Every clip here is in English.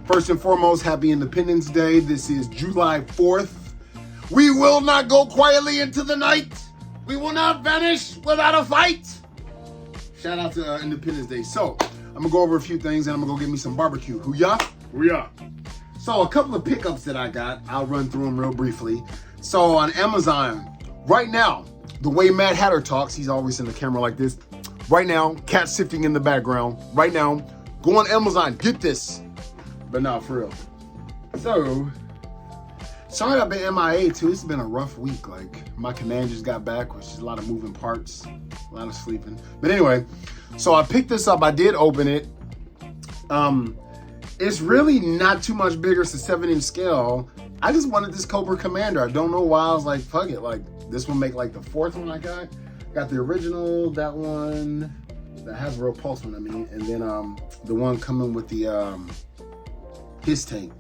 First and foremost, happy Independence Day. This is July 4th. We will not go quietly into the night. We will not vanish without a fight. Shout out to Independence Day. So, I'm going to go over a few things and I'm going to go get me some barbecue. Hoo-yah? Hoo-yah. So, a couple of pickups that I got. I'll run through them real briefly. So, on Amazon, right now, the way Mad Hatter talks, he's always in the camera like this. Right now, cat sifting in the background. Right now, go on Amazon, get this. But no, for real. So, sorry I've been MIA too. It's been a rough week. Like, my command just got back, which is a lot of moving parts, a lot of sleeping. But anyway, so I picked this up. I did open it. It's really not too much bigger. It's a 7-inch scale. I just wanted this Cobra Commander. I don't know why. I was like, fuck it. Like, this one make like the 4th one I got. Got the original, that one that has a real pulse one, I mean, and then the one coming with the his tank.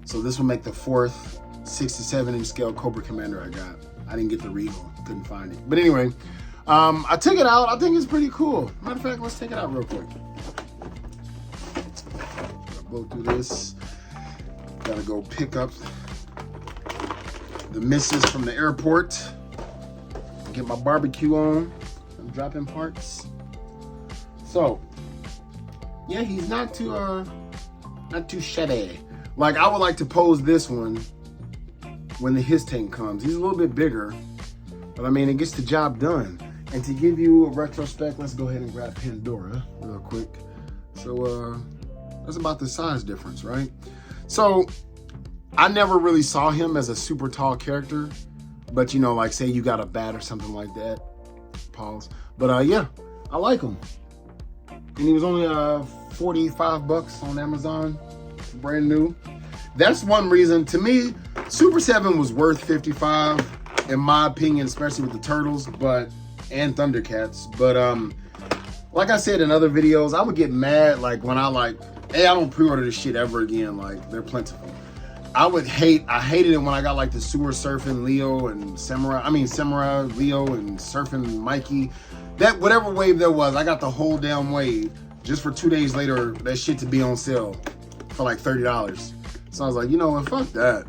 So this will make the 4th 6 to 7-inch scale Cobra Commander I got. I didn't get the Regal, couldn't find it. But anyway, I took it out. I think it's pretty cool. Matter of fact, let's take it out real quick. Go through this. Gotta go pick up the missus from the airport. Get my barbecue on. I'm dropping parts. So, yeah, he's not too shabby. Like, I would like to pose this one when the his tank comes. He's a little bit bigger, but I mean, it gets the job done. And to give you a retrospect, let's go ahead and grab Pandora real quick. So, that's about the size difference, right? So, I never really saw him as a super tall character. But, you know, like, say you got a bat or something like that. Pause. But, yeah, I like him. And he was only $45 on Amazon. Brand new. That's one reason. To me, Super 7 was worth $55, in my opinion, especially with the Turtles and Thundercats. But, like I said in other videos, I would get mad, like, when I don't pre-order this shit ever again. Like, they're plentiful. I hated it when I got like the Sewer Surfing Leo and Samurai, Leo and Surfing Mikey. That whatever wave there was, I got the whole damn wave just for 2 days later, that shit to be on sale for like $30. So I was like, you know what, fuck that.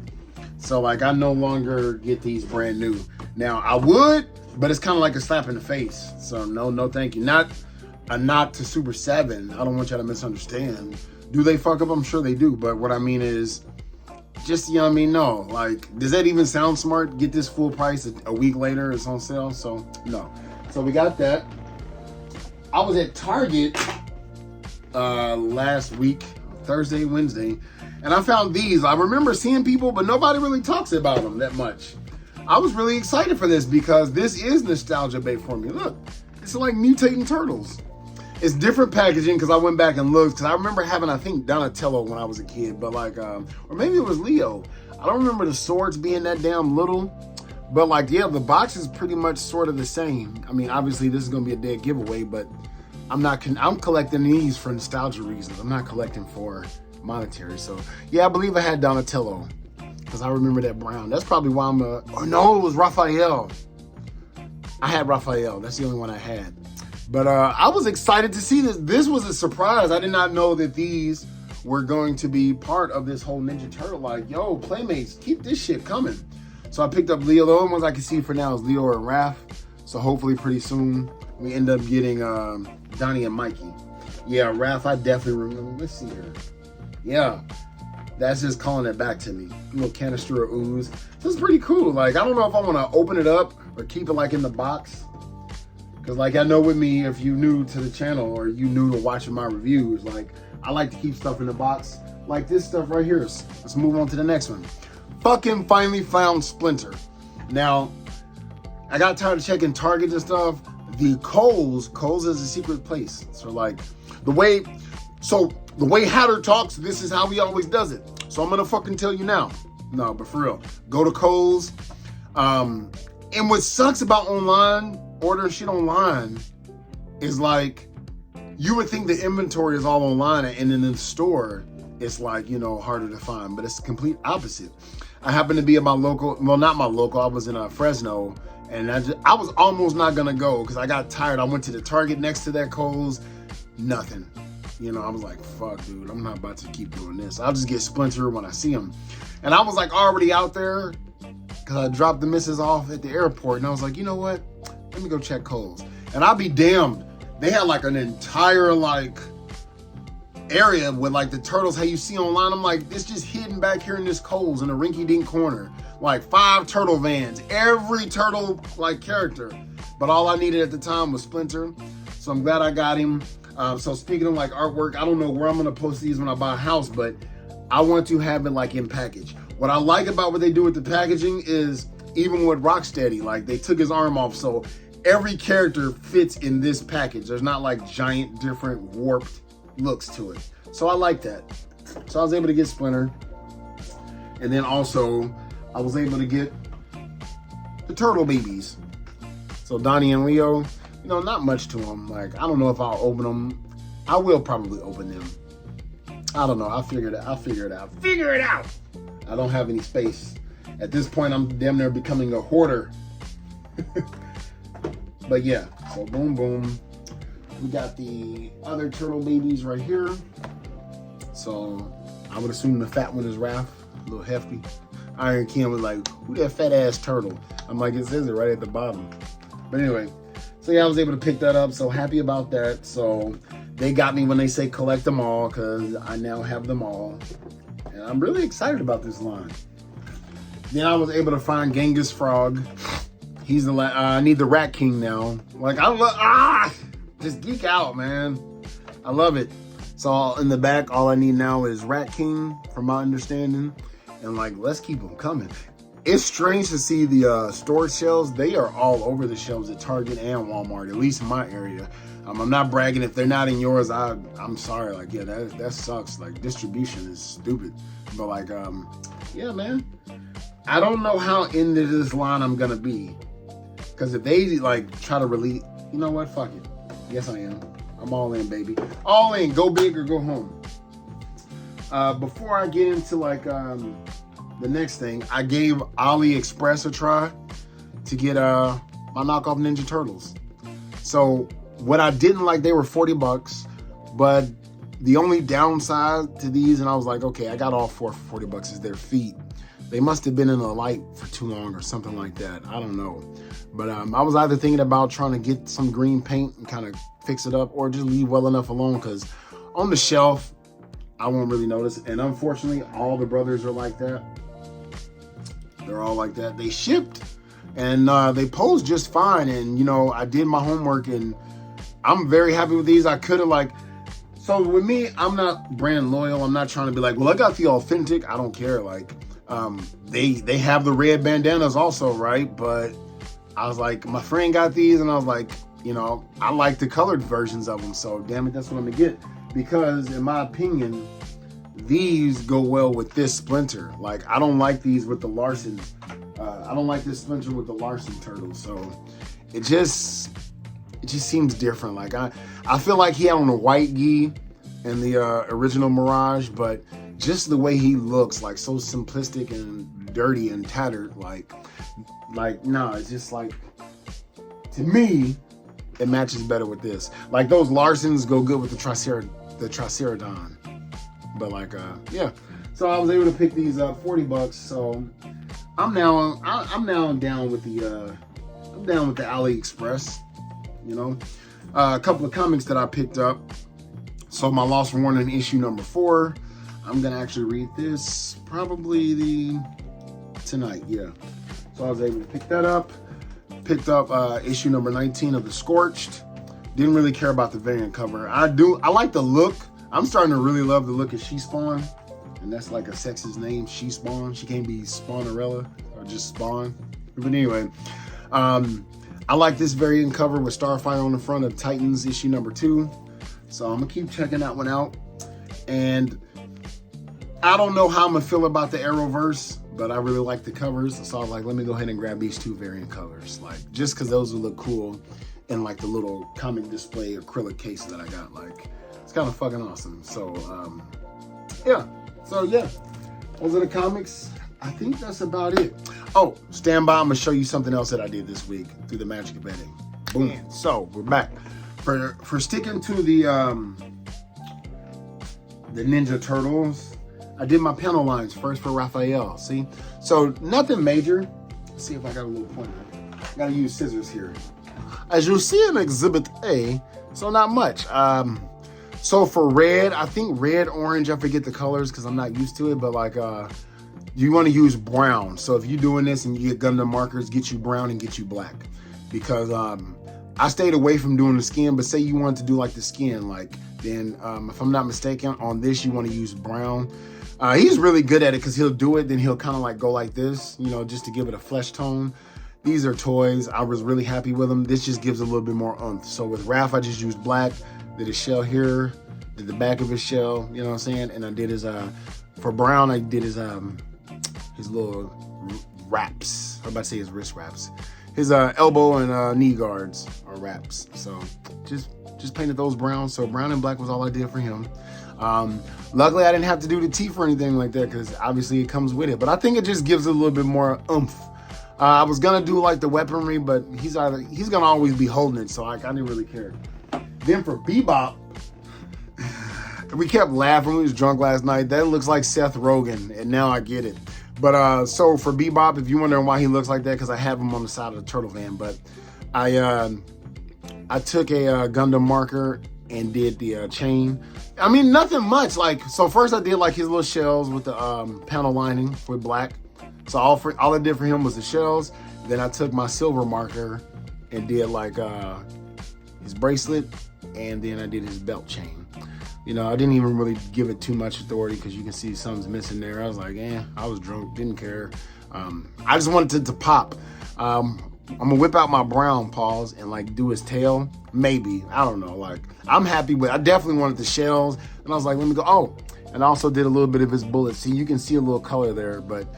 So like, I no longer get these brand new. Now I would, but it's kind of like a slap in the face. So no thank you. Not a knock to Super 7. I don't want y'all to misunderstand. Do they fuck up? I'm sure they do. But what I mean is, just, you know what I mean? No. Like, does that even sound smart? Get this full price a week later, it's on sale. So, no. So, we got that. I was at Target last week, Thursday, Wednesday, and I found these. I remember seeing people, but nobody really talks about them that much. I was really excited for this because this is nostalgia bait for me. Look, it's like mutating turtles. It's different packaging because I went back and looked because I remember having, I think, Donatello when I was a kid, but like, or maybe it was Leo. I don't remember the swords being that damn little, but like, yeah, the box is pretty much sort of the same. I mean, obviously this is going to be a dead giveaway, but I'm collecting these for nostalgia reasons. I'm not collecting for monetary. So yeah, I believe I had Donatello because I remember that brown. That's probably why or no, it was Raphael. I had Raphael. That's the only one I had. But I was excited to see this. This was a surprise. I did not know that these were going to be part of this whole Ninja Turtle. Like, yo, Playmates, keep this shit coming. So I picked up Leo. The only ones I can see for now is Leo and Raph. So hopefully pretty soon we end up getting Donnie and Mikey. Yeah, Raph, I definitely remember. Let's see here. Yeah, that's just calling it back to me. A little canister of ooze. This is pretty cool. Like, I don't know if I want to open it up or keep it like in the box. Because like, I know with me, if you new to the channel or you new to watching my reviews, like, I like to keep stuff in the box. Like this stuff right here. Let's move on to the next one. Fucking finally found Splinter. Now, I got tired of checking Target and stuff. The Kohl's is a secret place. So like, the way Hatter talks, this is how he always does it. So I'm gonna fucking tell you now. No, but for real, go to Kohl's. And what sucks about ordering shit online is like, you would think the inventory is all online and then in the store it's like, you know, harder to find, but it's the complete opposite. I happened to be at my local, well, not my local, I was in Fresno, and I was almost not gonna go because I got tired. I went to the Target next to that Kohl's, nothing. You know, I was like, fuck, dude, I'm not about to keep doing this. I'll just get Splinter when I see him. And I was like already out there because I dropped the missus off at the airport. And I was like, you know what? Let me go check Kohl's. And I'll be damned. They had like an entire like area with like the turtles how you see online. I'm like, it's just hidden back here in this Kohl's in a rinky-dink corner. Like 5 turtle vans, every turtle like character. But all I needed at the time was Splinter. So I'm glad I got him. So speaking of like artwork, I don't know where I'm gonna post these when I buy a house, but I want to have it like in package. What I like about what they do with the packaging is even with Rocksteady, like they took his arm off, so every character fits in this package. There's not like giant different warped looks to it. So I like that. So I was able to get Splinter. And then also I was able to get the turtle babies. So Donnie and Leo, you know, not much to them. Like, I don't know if I'll open them. I will probably open them. I don't know. I'll figure it out. Figure it out. I don't have any space. At this point, I'm damn near becoming a hoarder. But yeah, so boom, boom. We got the other turtle babies right here. So I would assume the fat one is Raph, a little hefty. Iron King was like, who that fat ass turtle? I'm like, it says it right at the bottom. But anyway, so yeah, I was able to pick that up. So happy about that. So they got me when they say collect them all, because I now have them all. And I'm really excited about this line. Then I was able to find Genghis Frog. He's the I need the Rat King now. Like, I love, just geek out, man. I love it. So in the back, all I need now is Rat King, from my understanding. And like, let's keep them coming. It's strange to see the storage shelves. They are all over the shelves at Target and Walmart, at least in my area. I'm not bragging. If they're not in yours, I'm sorry. Like, yeah, that sucks. Like, distribution is stupid. But like, yeah, man. I don't know how into this line I'm gonna be. Because if they like try to release, you know what? Fuck it. Yes, I am. I'm all in, baby. All in. Go big or go home. Before I get into like the next thing, I gave AliExpress a try to get my knockoff Ninja Turtles. So what I didn't like, they were $40, but the only downside to these, and I was like, okay, I got all 4 for $40, is their feet. They must have been in the light for too long or something like that. I don't know. But I was either thinking about trying to get some green paint and kind of fix it up, or just leave well enough alone, because on the shelf, I won't really notice. And unfortunately, all the brothers are like that. They're all like that. They shipped and they posed just fine. And, you know, I did my homework and I'm very happy with these. I could have like, so with me, I'm not brand loyal. I'm not trying to be like, well, I got the authentic. I don't care. Like, they have the red bandanas also, right? But I was like, my friend got these and I was like, you know, I like the colored versions of them. So damn it, that's what I'm gonna get. Because in my opinion, these go well with this Splinter. Like, I don't like these with the Larson. I don't like this Splinter with the Larson turtles. So it just seems different. Like I feel like he had on a white gi in the original Mirage, but just the way he looks, like so simplistic and dirty and tattered, like no, it's just like, to me, it matches better with this. Like those Larsons go good with the Tricerodon. But like, yeah. So I was able to pick these up, $40. So I'm now down with the AliExpress. You know, a couple of comics that I picked up. So my Lost Warning issue number 4. I'm gonna actually read this probably tonight. Yeah. So I was able to pick that up. Picked up issue number 19 of The Scorched. Didn't really care about the variant cover. I like the look. I'm starting to really love the look of She-Spawn. And that's like a sexist name, She-Spawn. She can't be Spawnerella or just Spawn. But anyway, I like this variant cover with Starfire on the front of Titans issue number 2. So I'm gonna keep checking that one out. And I don't know how I'm gonna feel about the Arrowverse, but I really like the covers. So I was like, let me go ahead and grab these 2 variant colors. Like, just cause those will look cool in like the little comic display acrylic case that I got. Like, it's kind of fucking awesome. So, yeah. So, yeah. Those are the comics. I think that's about it. Oh, stand by. I'm going to show you something else that I did this week through the magic of betting. Boom. So, we're back. For sticking to the the Ninja Turtles. I did my panel lines first for Raphael, see? So nothing major. Let's see if I got a little pointer. Gotta use scissors here. As you'll see in Exhibit A, so not much. So for red, I think red, orange, I forget the colors because I'm not used to it, but like you want to use brown. So if you're doing this and you get Gundam markers, get you brown and get you black. Because I stayed away from doing the skin, but say you want to do like the skin, like then if I'm not mistaken, on this you want to use brown. He's really good at it because he'll do it, then he'll kind of like go like this, you know, just to give it a flesh tone. These are toys. I was really happy with them. This just gives a little bit more oomph. So with Raph, I just used black, did his shell here, did the back of his shell, you know what I'm saying? And I did his, for Brown, I did his little wraps. I'm about to say his wrist wraps. His elbow and knee guards or wraps. So just painted those brown. So brown and black was all I did for him. Luckily, I didn't have to do the teeth or anything like that because obviously it comes with it. But I think it just gives it a little bit more oomph. I was gonna do like the weaponry, but he's gonna always be holding it, so I didn't really care. Then for Bebop, we kept laughing. We was drunk last night. That looks like Seth Rogen, and now I get it. But so for Bebop, if you're wondering why he looks like that, because I have him on the side of the turtle van. But I took a Gundam marker and did the chain. I mean, nothing much. Like, so first I did like his little shells with the panel lining with black. So all I did for him was the shells. Then I took my silver marker and did like his bracelet, and then I did his belt chain. You know, I didn't even really give it too much authority because you can see something's missing there. I was like, I was drunk, didn't care. I just wanted it to pop. I'm gonna whip out my brown paws and like do his tail. Maybe, I don't know. Like, I'm happy with. I definitely wanted the shells, and I was like, let me go. Oh, and I also did a little bit of his bullets. See, you can see a little color there, but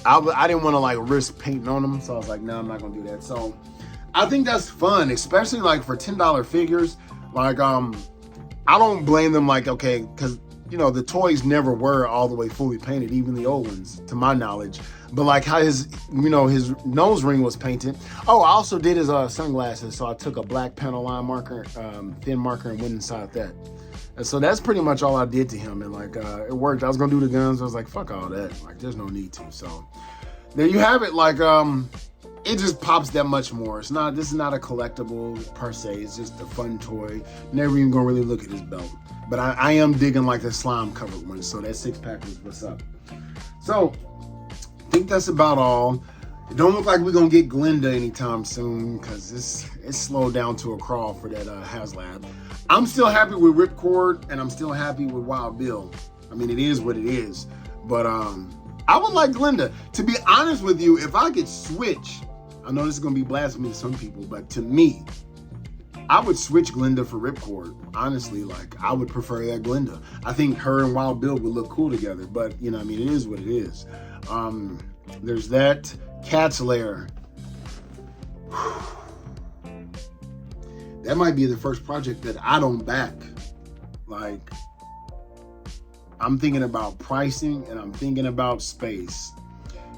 I didn't want to like risk painting on them, so I was like, no, I'm not gonna do that. So I think that's fun, especially like for $10 figures. Like, I don't blame them. Like, okay, because you know the toys never were all the way fully painted, even the old ones, to my knowledge. But like how his nose ring was painted. Oh, I also did his sunglasses. So I took a black panel line marker, thin marker, and went inside that. And so that's pretty much all I did to him. And like, it worked. I was going to do the guns. I was like, fuck all that. Like, there's no need to. So there you have it. Like, it just pops that much more. This is not a collectible per se. It's just a fun toy. Never even going to really look at his belt. But I am digging like the slime covered one. So that 6-pack is what's up. So I think that's about all. It don't look like we're going to get Glinda anytime soon because it's slowed down to a crawl for that HasLab. I'm still happy with Ripcord, and I'm still happy with Wild Bill. I mean, it is what it is. But I would like Glinda. To be honest with you, if I could switch, I know this is going to be blasphemy to some people, but to me, I would switch Glinda for Ripcord. Honestly, like, I would prefer that Glinda. I think her and Wild Bill would look cool together, but, you know, I mean, it is what it is. There's that. Cat's Lair. That might be the first project that I don't back. Like, I'm thinking about pricing and I'm thinking about space.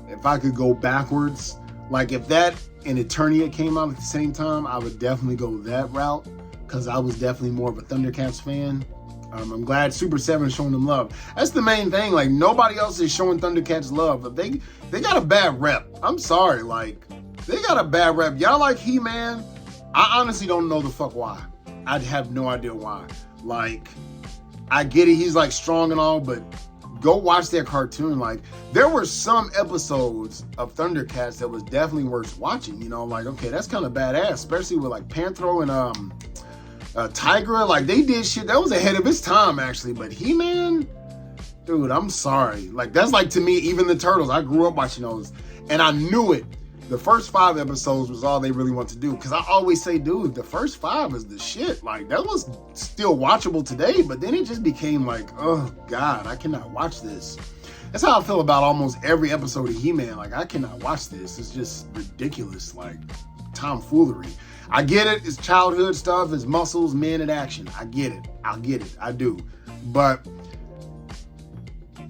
If I could go backwards, like if that and Eternia came out at the same time, I would definitely go that route because I was definitely more of a Thundercats fan. I'm glad Super 7 is showing them love. That's the main thing. Like, nobody else is showing Thundercats love. But they got a bad rep. I'm sorry. Like, they got a bad rep. Y'all like He-Man? I honestly don't know the fuck why. I have no idea why. Like, I get it. He's like strong and all, but go watch that cartoon. Like, there were some episodes of Thundercats that was definitely worth watching. You know, like, okay, that's kind of badass, especially with like Panthro and Tigra. Like, they did shit that was ahead of its time, actually. But He-Man, dude, I'm sorry. Like, that's like, to me, even the Turtles. I grew up watching those, and I knew it. The first 5 episodes was all they really want to do. Because I always say, dude, the first 5 is the shit. Like, that was still watchable today. But then it just became like, oh, God, I cannot watch this. That's how I feel about almost every episode of He-Man. Like, I cannot watch this. It's just ridiculous. Like, tomfoolery. I get it. It's childhood stuff. It's muscles, men in action. I get it. I do. But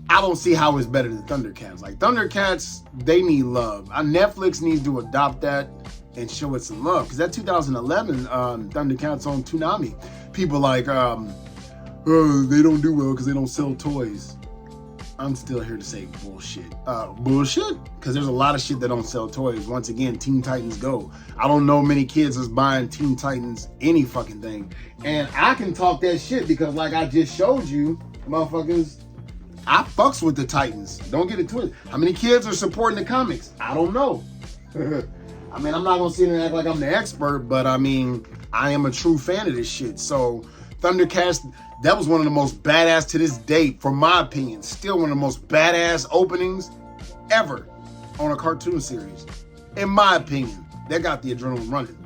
I don't see how it's better than Thundercats. Like, Thundercats, they need love. Netflix needs to adopt that and show it some love. Because that 2011 Thundercats on Toonami, people like they don't do well because they don't sell toys. I'm still here to say bullshit. Bullshit? Because there's a lot of shit that don't sell toys. Once again, Teen Titans Go. I don't know many kids that's buying Teen Titans any fucking thing. And I can talk that shit because like I just showed you, motherfuckers, I fucks with the Titans. Don't get it twisted. How many kids are supporting the comics? I don't know. I mean, I'm not going to sit here and act like I'm the expert, but I mean, I am a true fan of this shit. So Thundercats, that was one of the most badass to this date, for my opinion. Still one of the most badass openings ever on a cartoon series. In my opinion, that got the adrenaline running.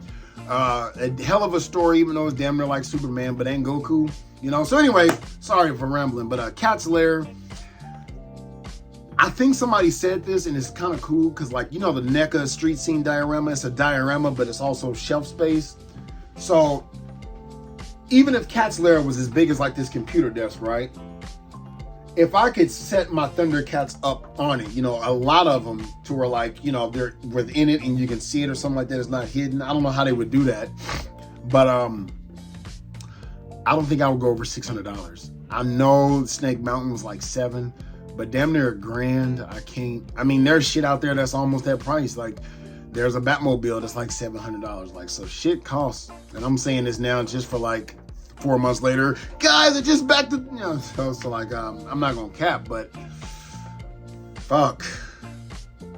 A hell of a story, even though it's damn near like Superman, but ain't Goku, you know? So anyway, sorry for rambling, but Cat's Lair, I think somebody said this and it's kind of cool because like, you know, the NECA street scene diorama, it's a diorama, but it's also shelf space. So even if Cat's Lair was as big as like this computer desk, right? If I could set my Thundercats up on it, you know, a lot of them to where like, you know, they're within it and you can see it or something like that, it's not hidden. I don't know how they would do that. But I don't think I would go over $600. I know Snake Mountain was like $700, but damn near $1,000. I mean, there's shit out there that's almost that price. Like there's a Batmobile that's like $700. Like, so shit costs. And I'm saying this now just for like 4 months later, guys, it just back to, you know, so like, I'm not gonna cap, but fuck,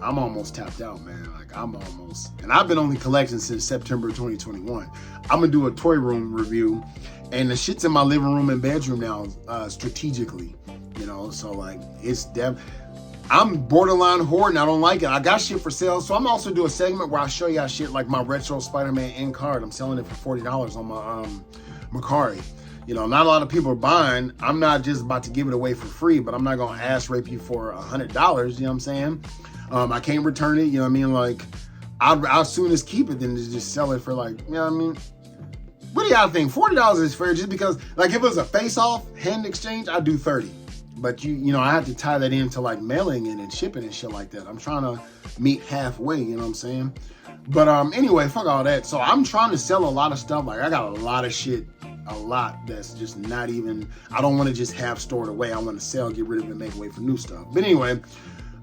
I'm almost tapped out, man. Like I'm almost, and I've been only collecting since September 2021. I'm gonna do a toy room review, and the shit's in my living room and bedroom now, strategically, you know, so like it's I'm borderline hoarding. I don't like it. I got shit for sale, so I'm also do a segment where I show y'all shit like my retro Spider-Man end card. I'm selling it for $40 on my Macari. You know, not a lot of people are buying. I'm not just about to give it away for free, but I'm not gonna ass rape you for $100. You know what I'm saying? I can't return it. You know what I mean? Like, I'll soon as keep it than to just sell it for like, you know what I mean? What do y'all think? $40 is fair just because, like, if it was a face-off hand exchange, I'd do 30. But you know, I have to tie that into like mailing it and shipping and shit like that. I'm trying to meet halfway. You know what I'm saying? But anyway, fuck all that. So I'm trying to sell a lot of stuff. Like I got a lot of shit, a lot that's just not even, I don't want to just have stored away. I want to sell, get rid of it, make way for new stuff. But anyway,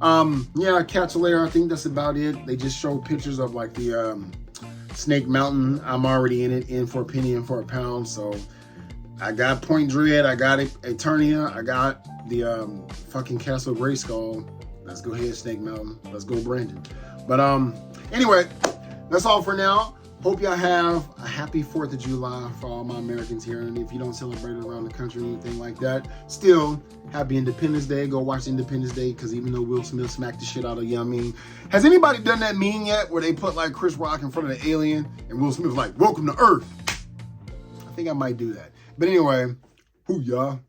yeah, Cat's Lair, I think that's about it. They just showed pictures of like the Snake Mountain. I'm already in it, in for a penny and for a pound. So I got Point Dread, I got Eternia, I got the fucking Castle Grayskull. Let's go ahead, Snake Mountain. Let's go, Brandon. But anyway, that's all for now. Hope y'all have a happy 4th of July for all my Americans here. And if you don't celebrate it around the country or anything like that, still, happy Independence Day. Go watch Independence Day, because even though Will Smith smacked the shit out of, you know what I mean? Has anybody done that meme yet where they put like Chris Rock in front of the alien and Will Smith like, welcome to Earth? I think I might do that. But anyway, hoo y'all.